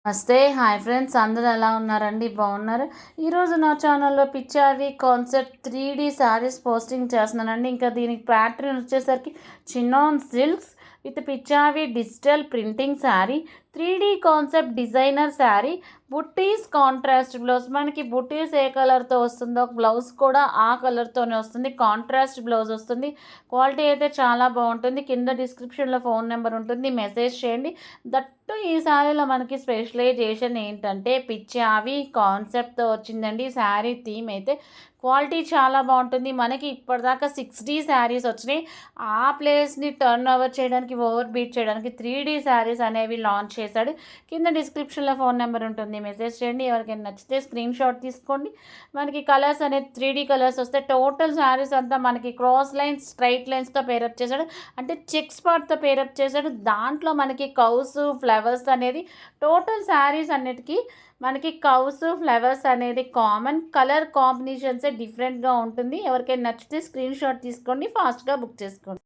నమస్తే. Hi friends. అందరూ ఎలా ఉన్నారండి? బాగున్నారా? ఈరోజు నా ఛానల్‌లో పిచ్చావి కాన్సెప్ట్ 3D శారీస్ పోస్టింగ్ చేస్తున్నానండి. ఇంకా దీనికి ప్యాటర్న్ వచ్చేసరికి chinon silks with pichwai digital printing sari, 3D concept designer sari, బుట్టీస్ కాంట్రాస్ట్ బ్లౌజ్. మనకి బుట్టీస్ ఏ కలర్‌తో వస్తుందో బ్లౌజ్ కూడా ఆ కలర్‌తోనే వస్తుంది. కాంట్రాస్ట్ బ్లౌజ్ వస్తుంది. క్వాలిటీ అయితే చాలా బాగుంటుంది. కింద డిస్క్రిప్షన్‌లో ఫోన్ నెంబర్ ఉంటుంది. మెసేజ్ చేయండి. దట్టు ఈ శారీలో మనకి స్పెషలైజేషన్ ఏంటంటే పిచ్చావి కాన్సెప్ట్‌తో వచ్చిందండి. శారీ థీమ్ అయితే క్వాలిటీ చాలా బాగుంటుంది. మనకి ఇప్పటిదాకా 6D శారీస్ వచ్చినాయి. ఆ ప్లేస్‌ని టర్న్ ఓవర్ చేయడానికి, ఓవర్ బీట్ చేయడానికి 3D శారీస్ అనేవి లాంచ్ చేశాడు. కింద డిస్క్రిప్షన్‌లో ఫోన్ నెంబర్ ఉంటుంది. మెసేజ్ చేయండి. ఎవరికైనా నచ్చితే స్క్రీన్ షాట్ తీసుకోండి. మనకి కలర్స్ అనేది 3D కలర్స్ వస్తాయి. టోటల్ శారీస్ అంతా మనకి క్రాస్ లైన్స్, స్ట్రైట్ లైన్స్‌తో పేరప్ చేశాడు. అంటే చెక్స్ పార్ట్‌తో పేరప్ చేశాడు. దాంట్లో మనకి కౌస్, ఫ్లవర్స్ అనేది టోటల్ శారీస్ అన్నిటికీ మనకి కౌస్, ఫ్లవర్స్ అనేది కామన్. కలర్ కాంబినేషన్సే డిఫరెంట్‌గా ఉంటుంది. ఎవరికైనా నచ్చితే స్క్రీన్ షాట్ తీసుకోండి. ఫాస్ట్‌గా బుక్ చేసుకోండి.